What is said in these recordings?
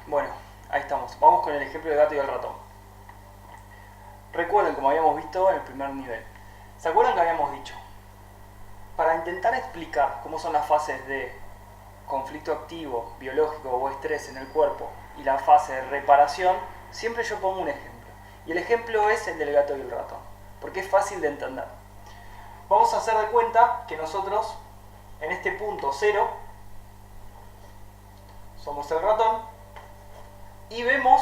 Bueno, ahí estamos. Vamos con el ejemplo del gato y el ratón. Recuerden, como habíamos visto en el primer nivel. ¿Se acuerdan que habíamos dicho? Para intentar explicar cómo son las fases de conflicto activo, biológico o estrés en el cuerpo y la fase de reparación, siempre yo pongo un ejemplo. Y el ejemplo es el del gato y el ratón, porque es fácil de entender. Vamos a hacer de cuenta que nosotros, en este punto 0, somos el ratón y vemos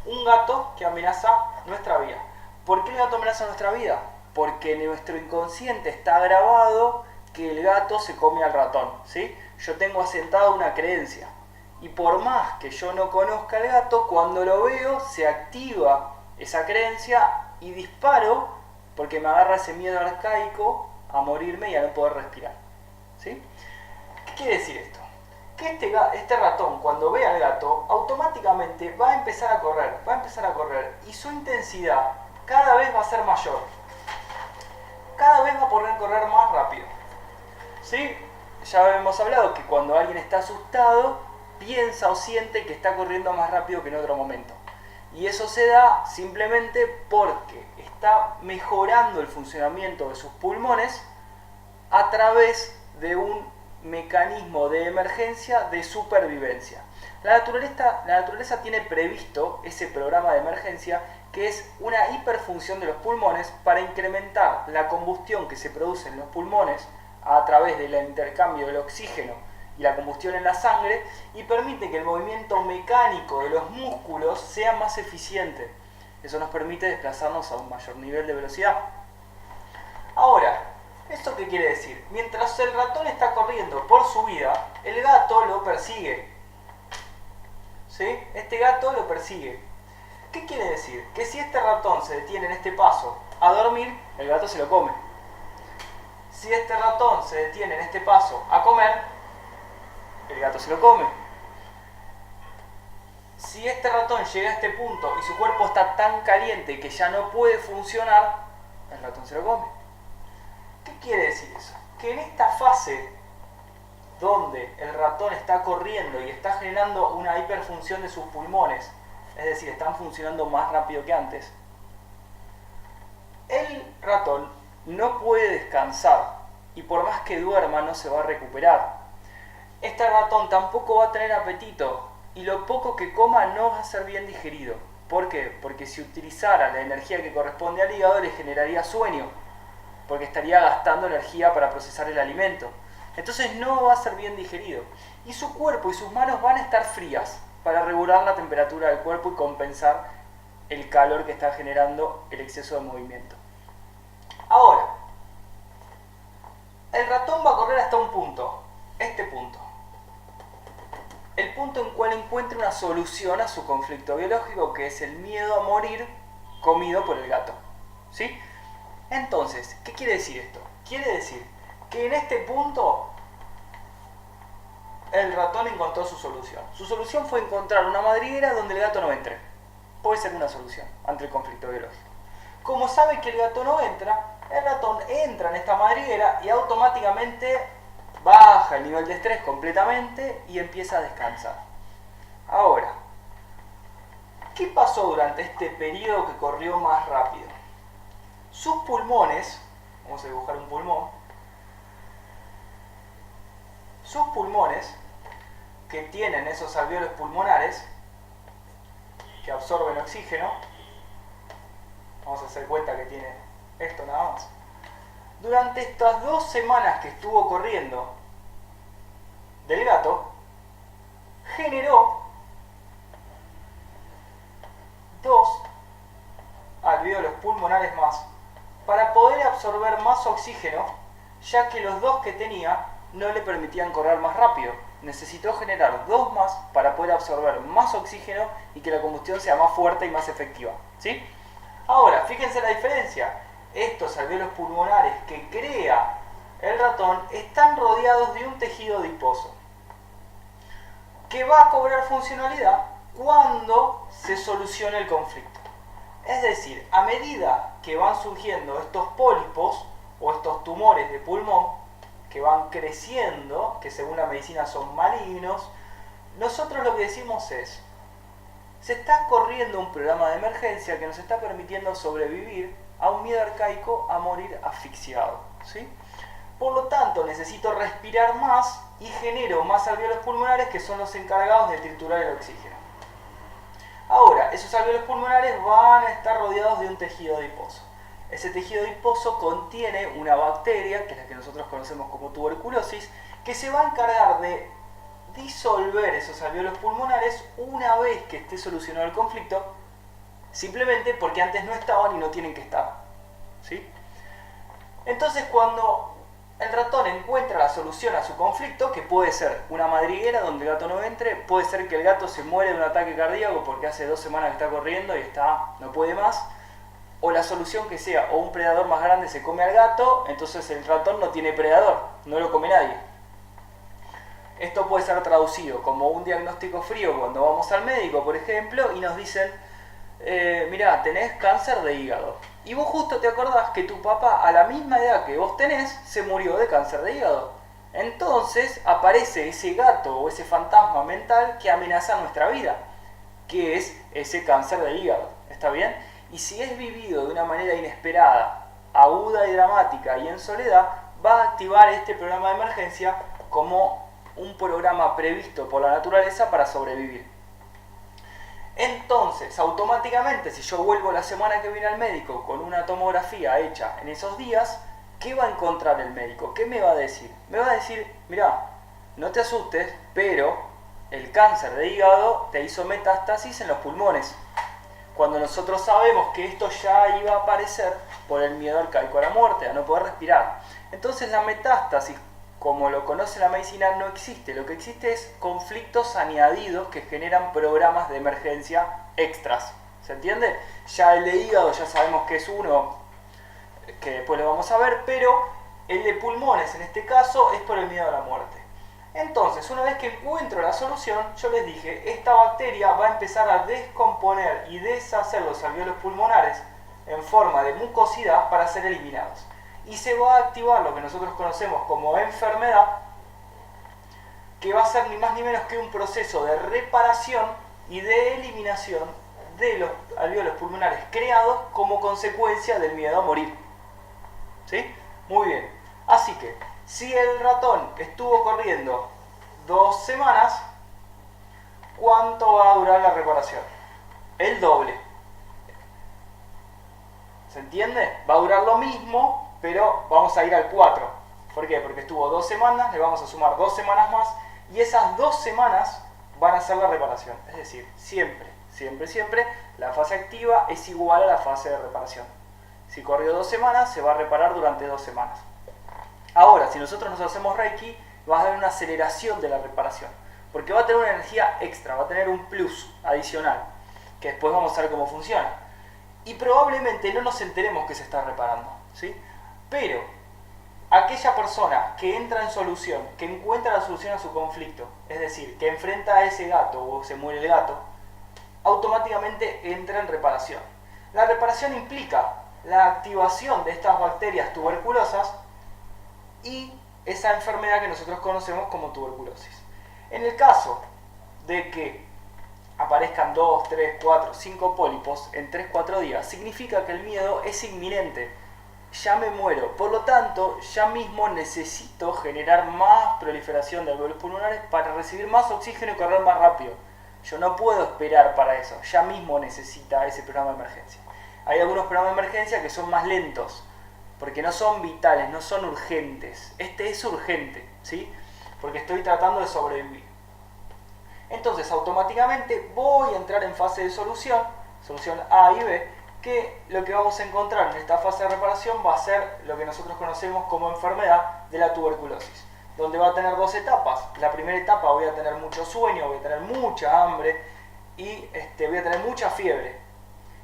un gato que amenaza nuestra vida. ¿Por qué el gato amenaza nuestra vida? Porque en nuestro inconsciente está grabado que el gato se come al ratón, ¿sí? Yo tengo asentada una creencia. Y por más que yo no conozca al gato, cuando lo veo se activa esa creencia y disparo porque me agarra ese miedo arcaico a morirme y a no poder respirar, ¿sí? ¿Qué quiere decir esto? Que este ratón, cuando ve al gato, automáticamente va a empezar a correr y su intensidad cada vez va a ser mayor. Cada vez va a poder correr más rápido, ¿sí? Ya hemos hablado que cuando alguien está asustado, piensa o siente que está corriendo más rápido que en otro momento. Y eso se da simplemente porque está mejorando el funcionamiento de sus pulmones a través de un mecanismo de emergencia de supervivencia. La naturaleza tiene previsto ese programa de emergencia que es una hiperfunción de los pulmones para incrementar la combustión que se produce en los pulmones a través del intercambio del oxígeno y la combustión en la sangre y permite que el movimiento mecánico de los músculos sea más eficiente. Eso nos permite desplazarnos a un mayor nivel de velocidad. Ahora, ¿esto qué quiere decir? Mientras el ratón está corriendo por su vida, el gato lo persigue. ¿Sí? Este gato lo persigue. ¿Qué quiere decir? Que si este ratón se detiene en este paso a dormir, el gato se lo come. Si este ratón se detiene en este paso a comer, el gato se lo come. Si este ratón llega a este punto y su cuerpo está tan caliente que ya no puede funcionar, el ratón se lo come. ¿Qué quiere decir eso? Que en esta fase donde el ratón está corriendo y está generando una hiperfunción de sus pulmones, es decir, están funcionando más rápido que antes, el ratón no puede descansar y por más que duerma no se va a recuperar. Este ratón tampoco va a tener apetito y lo poco que coma no va a ser bien digerido. ¿Por qué? Porque si utilizara la energía que corresponde al hígado le generaría sueño, porque estaría gastando energía para procesar el alimento. Entonces no va a ser bien digerido. Y su cuerpo y sus manos van a estar frías para regular la temperatura del cuerpo y compensar el calor que está generando el exceso de movimiento. Ahora, el ratón va a correr hasta un punto, este punto. El punto en cual encuentre una solución a su conflicto biológico, que es el miedo a morir comido por el gato, ¿sí? Entonces, ¿qué quiere decir esto? Quiere decir que en este punto el ratón encontró su solución. Su solución fue encontrar una madriguera donde el gato no entre. Puede ser una solución ante el conflicto biológico. Como sabe que el gato no entra, el ratón entra en esta madriguera y automáticamente baja el nivel de estrés completamente y empieza a descansar. Ahora, ¿qué pasó durante este periodo que corrió más rápido? Sus pulmones, vamos a dibujar un pulmón, sus pulmones, que tienen esos alvéolos pulmonares, que absorben oxígeno, vamos a hacer cuenta que tiene esto nada más, durante estas 2 semanas que estuvo corriendo del gato, generó 2 alvéolos pulmonares más para poder absorber más oxígeno, ya que los 2 que tenía no le permitían correr más rápido. Necesitó generar 2 más para poder absorber más oxígeno y que la combustión sea más fuerte y más efectiva, ¿sí? Ahora, fíjense la diferencia. Estos alvéolos pulmonares que crea el ratón están rodeados de un tejido adiposo que va a cobrar funcionalidad cuando se solucione el conflicto. Es decir, a medida que van surgiendo estos pólipos o estos tumores de pulmón que van creciendo, que según la medicina son malignos, nosotros lo que decimos es: se está corriendo un programa de emergencia que nos está permitiendo sobrevivir a un miedo arcaico a morir asfixiado, ¿sí? Por lo tanto, necesito respirar más y genero más alvéolos pulmonares que son los encargados de triturar el oxígeno. Ahora, esos alvéolos pulmonares van a estar rodeados de un tejido adiposo. Ese tejido adiposo contiene una bacteria, que es la que nosotros conocemos como tuberculosis, que se va a encargar de disolver esos alvéolos pulmonares una vez que esté solucionado el conflicto, simplemente porque antes no estaban y no tienen que estar, ¿sí? Entonces, cuando el ratón encuentra la solución a su conflicto, que puede ser una madriguera donde el gato no entre, puede ser que el gato se muere de un ataque cardíaco porque hace 2 semanas que está corriendo y no puede más, o la solución que sea, o un predador más grande se come al gato, entonces el ratón no tiene predador, no lo come nadie. Esto puede ser traducido como un diagnóstico frío cuando vamos al médico, por ejemplo, y nos dicen, mirá, tenés cáncer de hígado. Y vos justo te acordás que tu papá, a la misma edad que vos tenés, se murió de cáncer de hígado. Entonces aparece ese gato o ese fantasma mental que amenaza nuestra vida, que es ese cáncer de hígado. ¿Está bien? Y si es vivido de una manera inesperada, aguda y dramática y en soledad, va a activar este programa de emergencia como un programa previsto por la naturaleza para sobrevivir. Entonces, automáticamente, si yo vuelvo la semana que viene al médico con una tomografía hecha en esos días, ¿qué va a encontrar el médico? ¿Qué me va a decir? Me va a decir, mirá, no te asustes, pero el cáncer de hígado te hizo metástasis en los pulmones. Cuando nosotros sabemos que esto ya iba a aparecer por el miedo arcaico a la muerte, a no poder respirar. Entonces la metástasis, como lo conoce la medicina, no existe. Lo que existe es conflictos añadidos que generan programas de emergencia extras. ¿Se entiende? Ya el de hígado ya sabemos que es uno, que después lo vamos a ver, pero el de pulmones en este caso es por el miedo a la muerte. Entonces, una vez que encuentro la solución, yo les dije, esta bacteria va a empezar a descomponer y deshacer los alvéolos pulmonares en forma de mucosidad para ser eliminados. Y se va a activar lo que nosotros conocemos como enfermedad, que va a ser ni más ni menos que un proceso de reparación y de eliminación de los alvéolos pulmonares creados como consecuencia del miedo a morir. ¿Sí? Muy bien. Así que, si el ratón estuvo corriendo 2 semanas, ¿cuánto va a durar la reparación? El doble. ¿Se entiende? Va a durar lo mismo, pero vamos a ir al 4. ¿Por qué? Porque estuvo 2 semanas, le vamos a sumar 2 semanas más, y esas 2 semanas van a ser la reparación. Es decir, siempre, la fase activa es igual a la fase de reparación. Si corrió 2 semanas, se va a reparar durante 2 semanas. Ahora, si nosotros nos hacemos Reiki, va a haber una aceleración de la reparación, porque va a tener una energía extra, va a tener un plus adicional, que después vamos a ver cómo funciona. Y probablemente no nos enteremos que se está reparando, ¿sí? Pero aquella persona que entra en solución, que encuentra la solución a su conflicto, es decir, que enfrenta a ese gato o se muere el gato, automáticamente entra en reparación. La reparación implica la activación de estas bacterias tuberculosas y esa enfermedad que nosotros conocemos como tuberculosis. En el caso de que aparezcan 2, 3, 4, 5 pólipos en 3-4 días, significa que el miedo es inminente. Ya me muero, por lo tanto, ya mismo necesito generar más proliferación de alvéolos pulmonares para recibir más oxígeno y correr más rápido. Yo no puedo esperar para eso, ya mismo necesita ese programa de emergencia. Hay algunos programas de emergencia que son más lentos, porque no son vitales, no son urgentes. Este es urgente, ¿sí? Porque estoy tratando de sobrevivir. Entonces, automáticamente voy a entrar en fase de solución A y B, que lo que vamos a encontrar en esta fase de reparación va a ser lo que nosotros conocemos como enfermedad de la tuberculosis, donde va a tener 2 etapas. La primera etapa voy a tener mucho sueño, voy a tener mucha hambre y voy a tener mucha fiebre.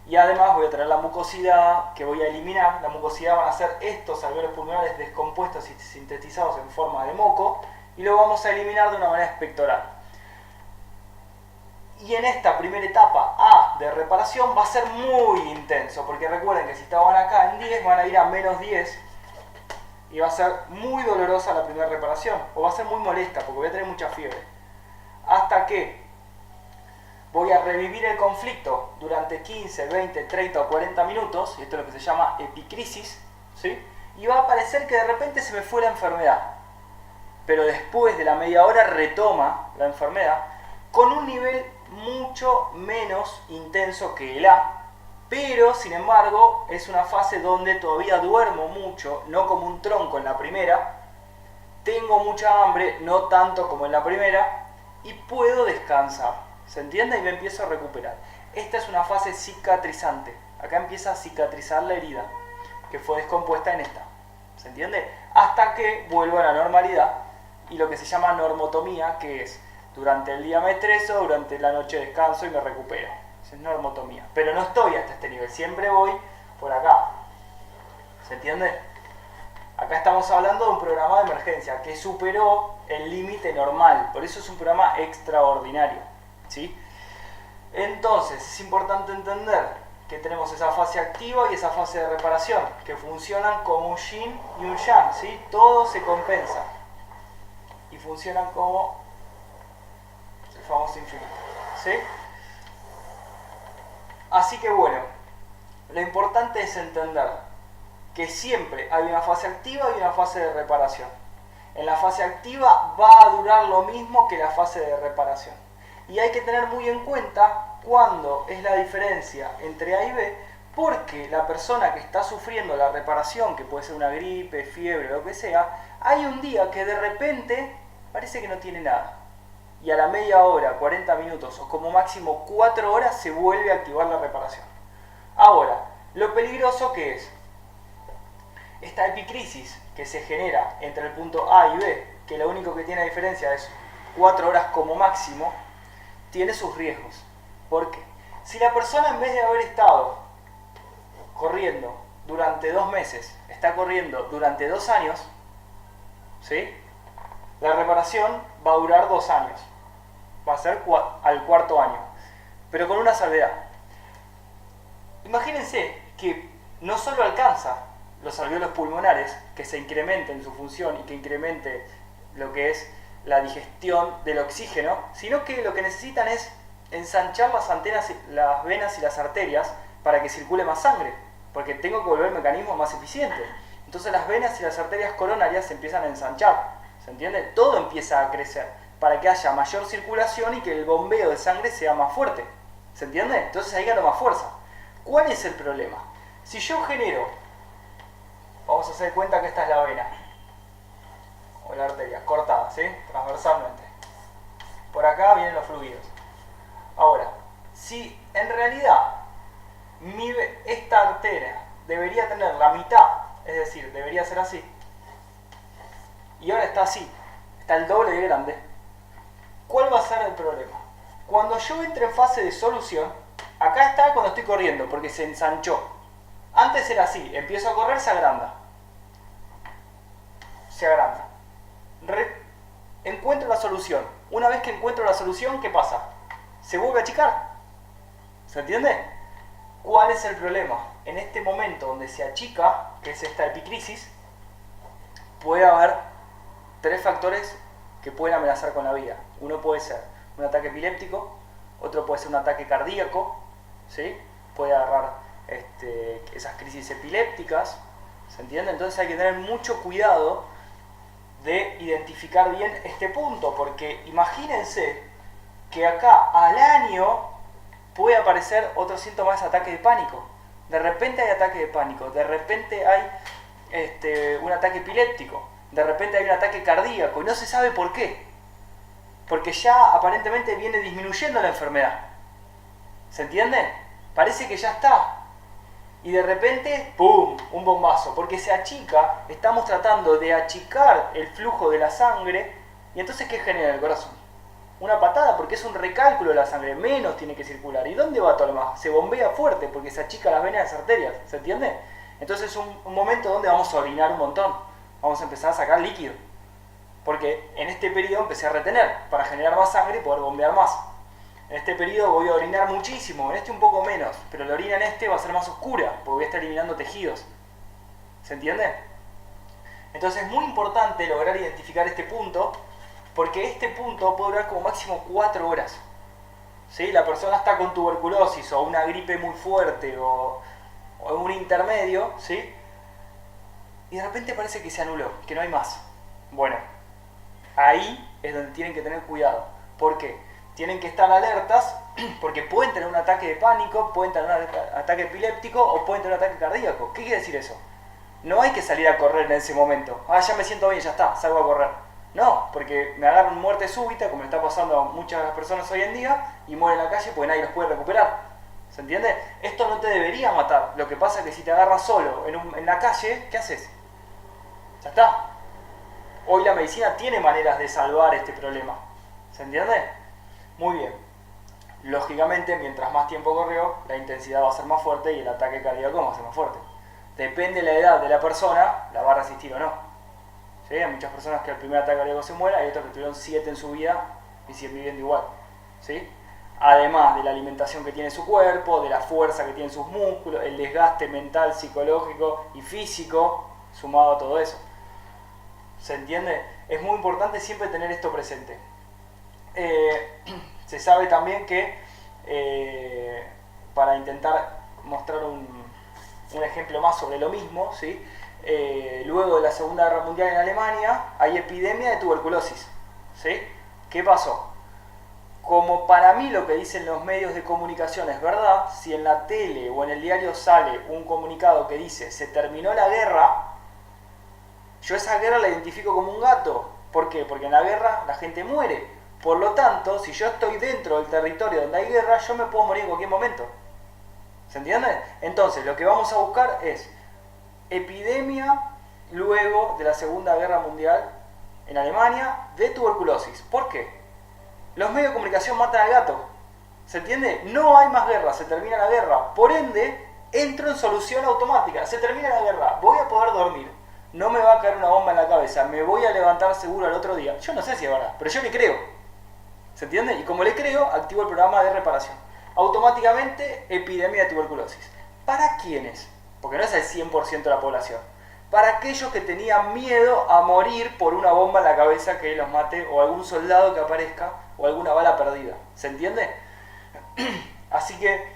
Y además voy a tener la mucosidad que voy a eliminar. La mucosidad van a ser estos alvéolos pulmonares descompuestos y sintetizados en forma de moco, y lo vamos a eliminar de una manera espectoral. Y en esta primera etapa A de reparación va a ser muy intenso, porque recuerden que si estaban acá en 10 van a ir a menos 10 y va a ser muy dolorosa la primera reparación, o va a ser muy molesta porque voy a tener mucha fiebre. Hasta que voy a revivir el conflicto durante 15, 20, 30 o 40 minutos, y esto es lo que se llama epicrisis, ¿sí? Y va a parecer que de repente se me fue la enfermedad, pero después de la media hora retoma la enfermedad con un nivel mucho menos intenso que el A, pero sin embargo es una fase donde todavía duermo mucho, no como un tronco en la primera, tengo mucha hambre, no tanto como en la primera, y puedo descansar, ¿se entiende? Y me empiezo a recuperar. Esta es una fase cicatrizante, acá empieza a cicatrizar la herida que fue descompuesta en esta, ¿se entiende? Hasta que vuelva a la normalidad y lo que se llama normotomía, que es durante el día me estreso, durante la noche descanso y me recupero. Esa es normotomía. Pero no estoy hasta este nivel, siempre voy por acá. ¿Se entiende? Acá estamos hablando de un programa de emergencia que superó el límite normal, por eso es un programa extraordinario, ¿sí? Entonces es importante entender que tenemos esa fase activa y esa fase de reparación, que funcionan como un yin y un yang, ¿sí? Todo se compensa y funcionan como el famoso infinito, ¿sí? Así que bueno, lo importante es entender que siempre hay una fase activa y una fase de reparación. En la fase activa va a durar lo mismo que la fase de reparación. Y hay que tener muy en cuenta cuándo es la diferencia entre A y B, porque la persona que está sufriendo la reparación, que puede ser una gripe, fiebre, lo que sea, hay un día que de repente parece que no tiene nada. Y a la media hora, 40 minutos o como máximo 4 horas se vuelve a activar la reparación. Ahora, lo peligroso que es esta epicrisis que se genera entre el punto A y B, que lo único que tiene diferencia es 4 horas como máximo, tiene sus riesgos. ¿Por qué? Si la persona, en vez de haber estado corriendo durante 2 meses, está corriendo durante 2 años, ¿sí? La reparación va a durar 2 años. Va a ser al 4.º año. Pero con una salvedad. Imagínense que no solo alcanza los alvéolos pulmonares, que se incrementen su función y que incremente lo que es la digestión del oxígeno, sino que lo que necesitan es ensanchar las antenas, las venas y las arterias para que circule más sangre, porque tengo que volver el mecanismo más eficiente. Entonces las venas y las arterias coronarias se empiezan a ensanchar, ¿se entiende? Todo empieza a crecer para que haya mayor circulación y que el bombeo de sangre sea más fuerte, ¿se entiende? Entonces ahí gano más fuerza. ¿Cuál es el problema? Si yo genero, vamos a hacer cuenta que esta es la vena o la arteria cortada, ¿sí? Transversalmente. Por acá vienen los fluidos. Ahora, si en realidad esta arteria debería tener la mitad, es decir, debería ser así, y ahora está así, está el doble de grande, ¿cuál va a ser el problema? Cuando yo entre en fase de solución, acá está cuando estoy corriendo, porque se ensanchó. Antes era así, empiezo a correr, se agranda. Se agranda. Encuentro la solución. Una vez que encuentro la solución, ¿qué pasa? Se vuelve a achicar. ¿Se entiende? ¿Cuál es el problema? En este momento donde se achica, que es esta epicrisis, puede haber 3 factores que pueden amenazar con la vida. Uno puede ser un ataque epiléptico, otro puede ser un ataque cardíaco, ¿sí? Puede agarrar esas crisis epilépticas, ¿se entiende? Entonces hay que tener mucho cuidado de identificar bien este punto, porque imagínense que acá al año puede aparecer otro síntoma, de ataque de pánico. De repente hay ataque de pánico, de repente hay un ataque epiléptico, de repente hay un ataque cardíaco y no se sabe por qué, porque ya aparentemente viene disminuyendo la enfermedad, ¿se entiende? Parece que ya está y de repente ¡pum! Un bombazo, porque se achica. Estamos tratando de achicar el flujo de la sangre y entonces ¿qué genera el corazón? Una patada, porque es un recálculo de la sangre, menos tiene que circular. ¿Y dónde va todo lo más? Se bombea fuerte porque se achica las venas y las arterias, ¿se entiende? Entonces es un momento donde vamos a orinar un montón, vamos a empezar a sacar líquido, porque en este periodo empecé a retener para generar más sangre y poder bombear más. En este periodo voy a orinar muchísimo, en este un poco menos, pero la orina en este va a ser más oscura, porque voy a estar eliminando tejidos, ¿se entiende? Entonces es muy importante lograr identificar este punto, porque este punto puede durar como máximo 4 horas. ¿sí? La persona está con tuberculosis o una gripe muy fuerte o un intermedio, ¿sí? Y de repente parece que se anuló, que no hay más. Bueno, ahí es donde tienen que tener cuidado. ¿Por qué? Tienen que estar alertas porque pueden tener un ataque de pánico, pueden tener un ataque epiléptico o pueden tener un ataque cardíaco. ¿Qué quiere decir eso? No hay que salir a correr en ese momento. Ah, ya me siento bien, ya está, salgo a correr. No, porque me agarran muerte súbita, como le está pasando a muchas personas hoy en día, y mueren en la calle porque nadie los puede recuperar. ¿Se entiende? Esto no te debería matar. Lo que pasa es que si te agarras solo en la calle, ¿qué haces? Ya está. Hoy la medicina tiene maneras de salvar este problema. ¿Se entiende? Muy bien. Lógicamente, mientras más tiempo corrió, la intensidad va a ser más fuerte y el ataque cardíaco va a ser más fuerte. Depende de la edad de la persona, la va a resistir o no. ¿Sí? Hay muchas personas que al primer ataque cardíaco se mueren, hay otros que tuvieron 7 en su vida y siguen viviendo igual. ¿Sí? Además de la alimentación que tiene su cuerpo, de la fuerza que tienen sus músculos, el desgaste mental, psicológico y físico, sumado a todo eso. ¿Se entiende? Es muy importante siempre tener esto presente. Se sabe también que, para intentar mostrar un ejemplo más sobre lo mismo, ¿sí? Luego de la Segunda Guerra Mundial en Alemania hay epidemia de tuberculosis. ¿Sí? ¿Qué pasó? Como para mí lo que dicen los medios de comunicación es verdad, si en la tele o en el diario sale un comunicado que dice se terminó la guerra, yo esa guerra la identifico como un gato. ¿Por qué? Porque en la guerra la gente muere. Por lo tanto, si yo estoy dentro del territorio donde hay guerra, yo me puedo morir en cualquier momento. ¿Se entiende? Entonces, lo que vamos a buscar es epidemia luego de la Segunda Guerra Mundial en Alemania de tuberculosis. ¿Por qué? Los medios de comunicación matan al gato. ¿Se entiende? No hay más guerra, se termina la guerra. Por ende, entro en solución automática. Se termina la guerra, voy a poder dormir. No me va a caer una bomba en la cabeza, me voy a levantar seguro al otro día. Yo no sé si es verdad, pero yo le creo. ¿Se entiende? Y como le creo, activo el programa de reparación. Automáticamente, epidemia de tuberculosis. ¿Para quiénes? Porque no es el 100% de la población. Para aquellos que tenían miedo a morir por una bomba en la cabeza que los mate, o algún soldado que aparezca, o alguna bala perdida. ¿Se entiende? Así que,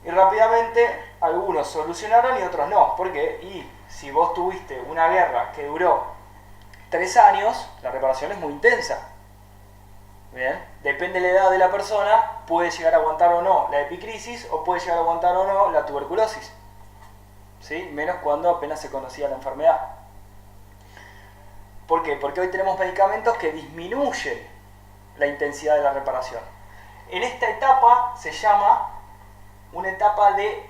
y rápidamente, algunos solucionaron y otros no. ¿Por qué? Y si vos tuviste una guerra que duró 3 años, la reparación es muy intensa. Bien, depende de la edad de la persona, puede llegar a aguantar o no la epicrisis o puede llegar a aguantar o no la tuberculosis. ¿Sí? Menos cuando apenas se conocía la enfermedad. ¿Por qué? Porque hoy tenemos medicamentos que disminuyen la intensidad de la reparación. En esta etapa se llama una etapa de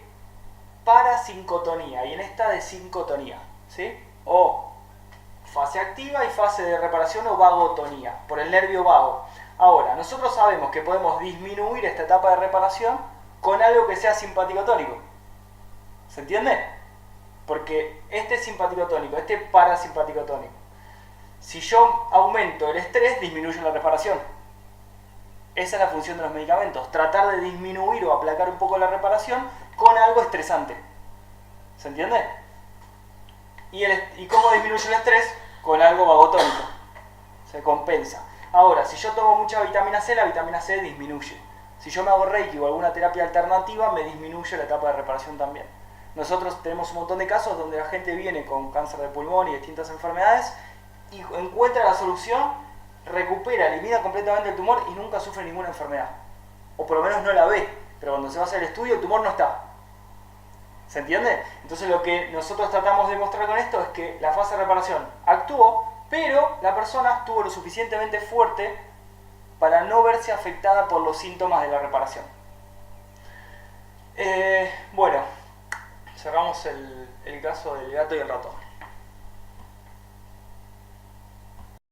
parasincotonía y en esta de sincotonía. ¿Sí? O fase activa y fase de reparación o vagotonía, por el nervio vago. Ahora, nosotros sabemos que podemos disminuir esta etapa de reparación con algo que sea simpático tónico. ¿Se entiende? Porque este simpático tónico, este parasimpático tónico, si yo aumento el estrés, disminuyo la reparación. Esa es la función de los medicamentos, tratar de disminuir o aplacar un poco la reparación con algo estresante. ¿Se entiende? ¿Y cómo disminuye el estrés? Con algo vagotónico. Se compensa. Ahora, si yo tomo mucha vitamina C, la vitamina C disminuye. Si yo me hago Reiki o alguna terapia alternativa, me disminuye la etapa de reparación también. Nosotros tenemos un montón de casos donde la gente viene con cáncer de pulmón y distintas enfermedades y encuentra la solución, recupera, elimina completamente el tumor y nunca sufre ninguna enfermedad. O por lo menos no la ve, pero cuando se va a hacer el estudio el tumor no está. ¿Se entiende? Entonces lo que nosotros tratamos de mostrar con esto es que la fase de reparación actuó, pero la persona estuvo lo suficientemente fuerte para no verse afectada por los síntomas de la reparación. Bueno, cerramos el caso del gato y el ratón.